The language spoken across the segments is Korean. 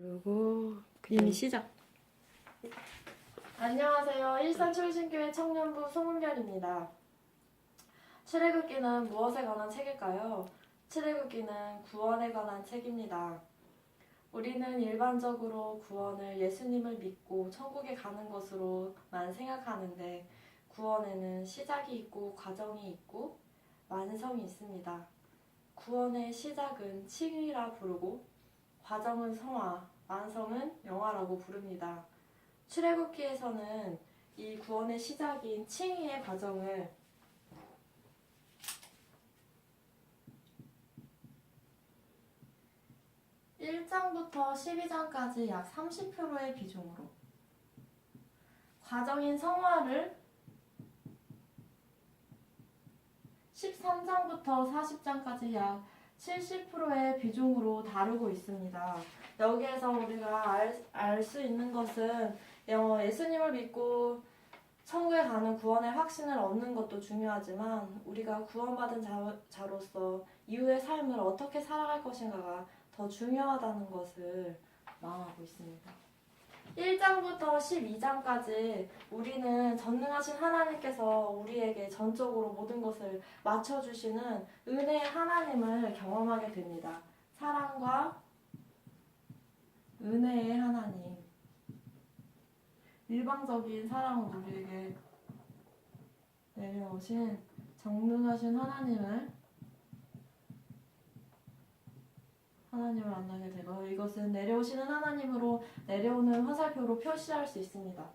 그리고 이미 시작. 안녕하세요. 일산초신교회 청년부 송은별입니다. 출애굽기는 무엇에 관한 책일까요? 출애굽기는 구원에 관한 책입니다. 우리는 일반적으로 구원을 예수님을 믿고 천국에 가는 것으로만 생각하는데 구원에는 시작이 있고 과정이 있고 완성이 있습니다. 구원의 시작은 칭의라 부르고 과정은 성화, 완성은 영화라고 부릅니다. 출애굽기에서는 이 구원의 시작인 칭의의 과정을 1장부터 12장까지 약 30%의 비중으로, 과정인 성화를 13장부터 40장까지 약 70%의 비중으로 다루고 있습니다. 여기에서 우리가 알 수 있는 것은 예수님을 믿고 천국에 가는 구원의 확신을 얻는 것도 중요하지만 우리가 구원받은 자로서 이후의 삶을 어떻게 살아갈 것인가가 더 중요하다는 것을 말하고 있습니다. 1장부터 12장까지 우리는 전능하신 하나님께서 우리에게 전적으로 모든 것을 맞춰주시는 은혜의 하나님을 경험하게 됩니다. 사랑과 은혜의 하나님, 일방적인 사랑을 우리에게 내려오신 전능하신 하나님을 만나게 되고, 이것은 내려오시는 하나님으로 내려오는 화살표로 표시할 수 있습니다.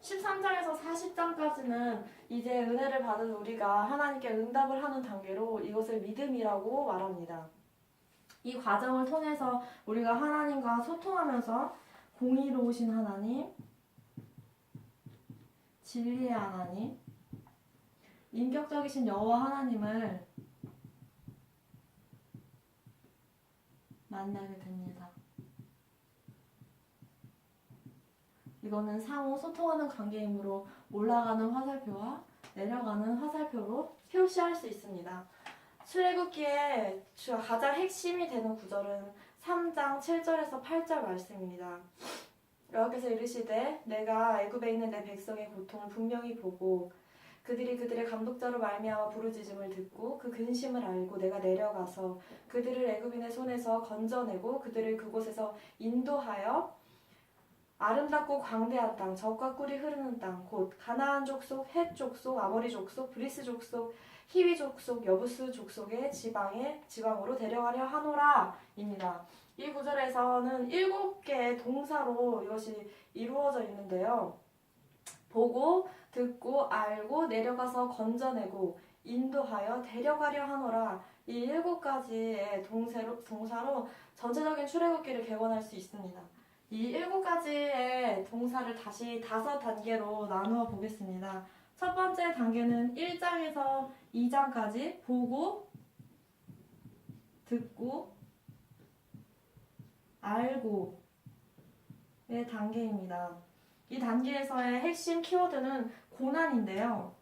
13장에서 40장까지는 이제 은혜를 받은 우리가 하나님께 응답을 하는 단계로 이것을 믿음이라고 말합니다. 이 과정을 통해서 우리가 하나님과 소통하면서 공의로우신 하나님, 진리의 하나님, 인격적이신 여호와 하나님을 만나게 됩니다. 이거는 상호 소통하는 관계이므로 올라가는 화살표와 내려가는 화살표로 표시할 수 있습니다. 출애굽기의 가장 핵심이 되는 구절은 3장 7절에서 8절 말씀입니다. 여호와께서 이르시되 내가 애굽에 있는 내 백성의 고통을 분명히 보고 그들이 그들의 감독자로 말미암아 부르짖음을 듣고 그 근심을 알고 내가 내려가서 그들을 애굽인의 손에서 건져내고 그들을 그곳에서 인도하여 아름답고 광대한 땅, 젖과 꿀이 흐르는 땅, 곧 가나안 족속, 헷 족속, 아모리 족속, 브리스 족속, 히위 족속, 여부스 족속의 지방으로 데려가려 하노라입니다. 이 구절에서는 7개의 동사로 이것이 이루어져 있는데요. 보고, 듣고, 알고, 내려가서 건져내고, 인도하여 데려가려 하노라. 이 7가지의 동사로 전체적인 출애굽기를 객관할 수 있습니다. 이 7가지의 동사를 다시 5단계로 나누어 보겠습니다. 첫 번째 단계는 1장에서 2장까지 보고, 듣고, 알고의 단계입니다. 이 단계에서의 핵심 키워드는 고난인데요.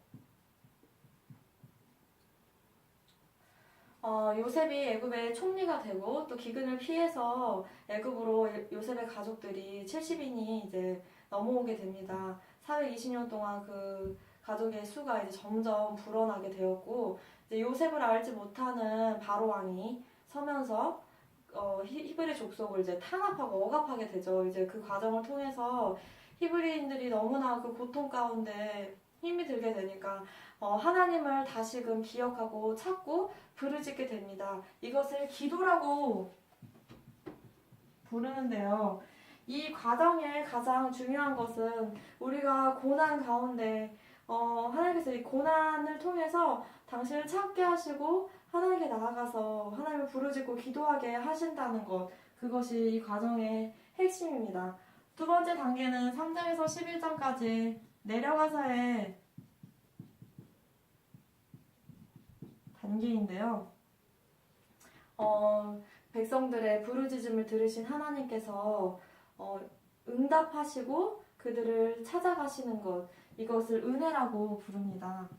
요셉이 애굽의 총리가 되고 또 기근을 피해서 애굽으로 요셉의 가족들이 70인이 이제 넘어오게 됩니다. 420년 동안 그 가족의 수가 이제 점점 불어나게 되었고, 이제 요셉을 알지 못하는 바로 왕이 서면서 히브리 족속을 이제 탄압하고 억압하게 되죠. 이제 그 과정을 통해서 히브리인들이 너무나 그 고통 가운데 힘이 들게 되니까 하나님을 다시금 기억하고 찾고 부르짖게 됩니다. 이것을 기도라고 부르는데요. 이 과정의 가장 중요한 것은 우리가 고난 가운데 하나님께서 이 고난을 통해서 당신을 찾게 하시고 하나님께 나아가서 하나님을 부르짖고 기도하게 하신다는 것, 그것이 이 과정의 핵심입니다. 두 번째 단계는 3장에서 11장까지 내려가서의 단계인데요. 백성들의 부르짖음을 들으신 하나님께서 응답하시고 그들을 찾아가시는 것, 이것을 은혜라고 부릅니다.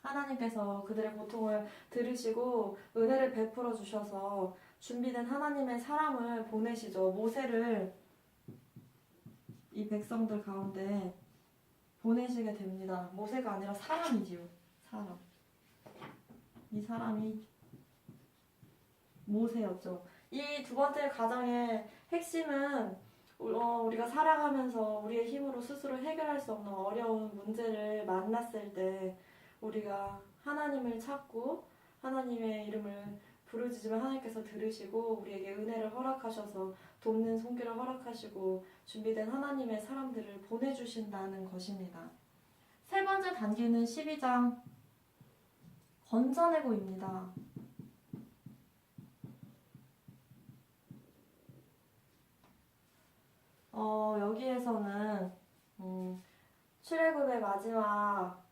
하나님께서 그들의 고통을 들으시고 은혜를 베풀어 주셔서 준비된 하나님의 사람을 보내시죠. 모세를 이 백성들 가운데 보내시게 됩니다. 모세가 아니라 사람이지요. 사람. 이 사람이 모세였죠. 이 두 번째 가정의 핵심은 우리가 살아가면서 우리의 힘으로 스스로 해결할 수 없는 어려운 문제를 만났을 때 우리가 하나님을 찾고 하나님의 이름을 부르짖으면 하나님께서 들으시고 우리에게 은혜를 허락하셔서 돕는 손길을 허락하시고 준비된 하나님의 사람들을 보내주신다는 것입니다. 세 번째 단계는 12장 건져내고입니다. 여기에서는 출애굽의 마지막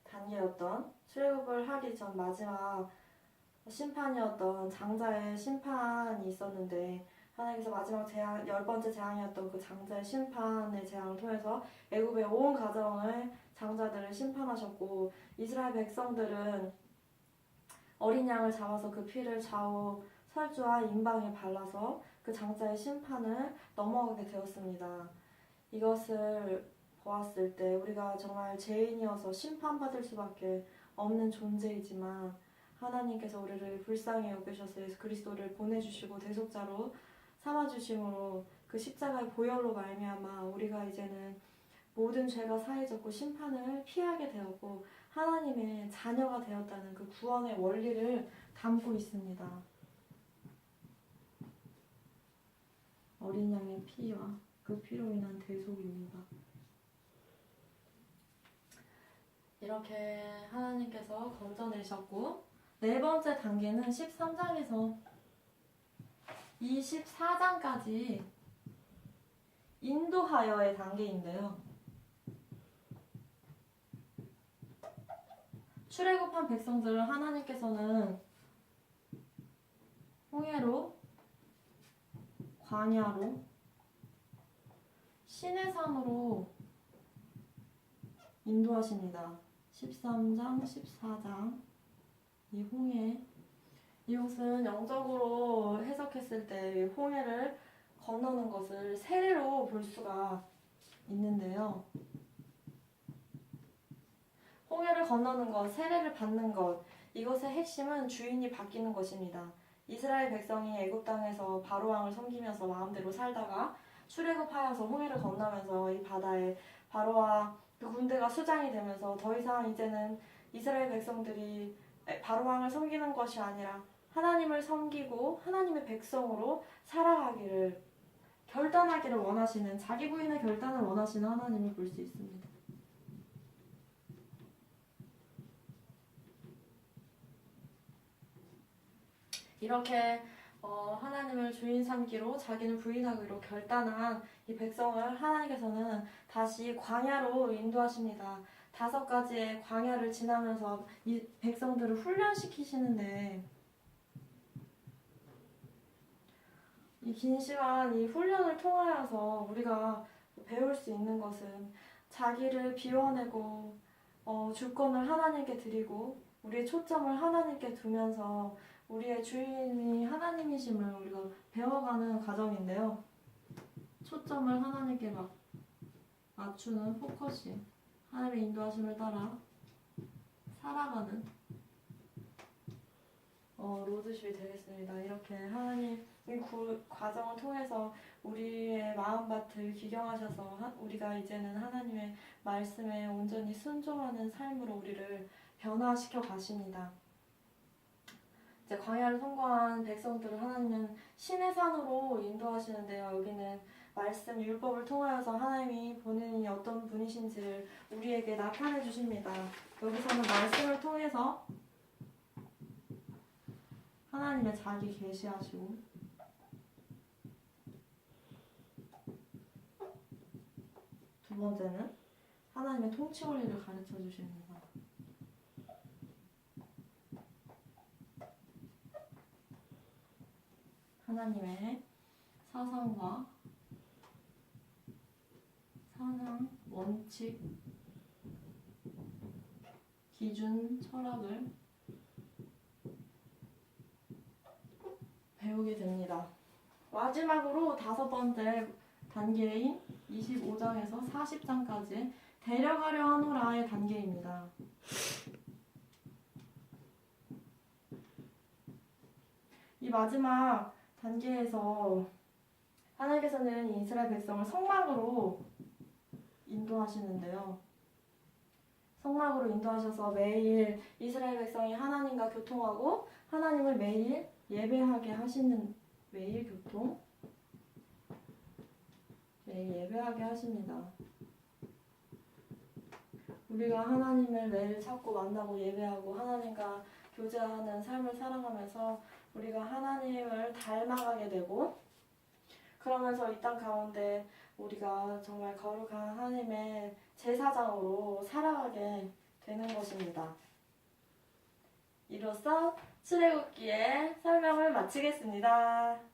단계였던 출애굽을 하기 전 마지막 심판이었던 장자의 심판이 있었는데 하나님께서 마지막 재앙, 10번째 재앙이었던 그 장자의 심판의 재앙을 통해서 애굽의 온 가정을 장자들을 심판하셨고 이스라엘 백성들은 어린 양을 잡아서 그 피를 좌우 설주와 임방에 발라서 그 장자의 심판을 넘어가게 되었습니다. 이것을 보았을 때 우리가 정말 죄인이어서 심판받을 수밖에 없는 존재이지만 하나님께서 우리를 불쌍히 여기셔서 예수 그리스도를 보내주시고 대속자로 삼아주심으로 그 십자가의 보혈로 말미암아 우리가 이제는 모든 죄가 사해졌고 심판을 피하게 되었고 하나님의 자녀가 되었다는 그 구원의 원리를 담고 있습니다. 어린 양의 피와 그 피로 인한 대속입니다. 이렇게 하나님께서 건져내셨고 네 번째 단계는 13장에서 24장까지 인도하여의 단계인데요. 출애굽한 백성들을 하나님께서는 홍해로, 광야로, 시내산으로 인도하십니다. 13장, 14장 이 홍해 이것은 영적으로 해석했을 때 홍해를 건너는 것을 세례로 볼 수가 있는데요. 홍해를 건너는 것, 세례를 받는 것 이것의 핵심은 주인이 바뀌는 것입니다. 이스라엘 백성이 애굽 땅에서 바로 왕을 섬기면서 마음대로 살다가 출애굽하여서 홍해를 건너면서 이 바다에 바로와 그 군대가 수장이 되면서 더 이상 이제는 이스라엘 백성들이 바로 왕을 섬기는 것이 아니라 하나님을 섬기고 하나님의 백성으로 살아가기를 결단하기를 원하시는 자기 부인의 결단을 원하시는 하나님을 볼 수 있습니다. 이렇게 하나님을 주인 삼기로 자기는 부인하기로 결단한 이 백성을 하나님께서는 다시 광야로 인도하십니다. 5가지의 광야를 지나면서 이 백성들을 훈련시키시는데 이 긴 시간 이 훈련을 통하여서 우리가 배울 수 있는 것은 자기를 비워내고 주권을 하나님께 드리고 우리의 초점을 하나님께 두면서 우리의 주인이 하나님이심을 우리가 배워가는 과정인데요. 초점을 하나님께 맞추는 포커싱, 하나님의 인도하심을 따라 살아가는 로드십이 되겠습니다. 이렇게 하나님 이 과정을 통해서 우리의 마음밭을 기경하셔서 우리가 이제는 하나님의 말씀에 온전히 순종하는 삶으로 우리를 변화시켜 가십니다. 이제 광야를 통과한 백성들을 하나님은 시내산으로 인도하시는데요. 여기는 말씀 율법을 통하여서 하나님이 본인이 어떤 분이신지를 우리에게 나타내 주십니다. 여기서는 말씀을 통해서 하나님의 자기 계시하시고 두 번째는 하나님의 통치 원리를 가르쳐 주십니다. 하나님의 사상 원칙, 기준, 철학을 배우게 됩니다. 마지막으로 5번째 단계인 25장에서 40장까지 데려가려 하노라의 단계입니다. 이 마지막 단계에서 하나님께서는 이스라엘 백성을 성막으로 인도하시는데요. 성막으로 인도하셔서 매일 이스라엘 백성이 하나님과 교통하고 하나님을 매일 예배하게 하시는 매일 예배하게 하십니다. 우리가 하나님을 매일 찾고 만나고 예배하고 하나님과 교제하는 삶을 살아가면서 우리가 하나님을 닮아가게 되고 그러면서 이 땅 가운데 우리가 정말 거룩한 하나님의 제사장으로 살아가게 되는 것입니다. 이로써 출애굽기의 설명을 마치겠습니다.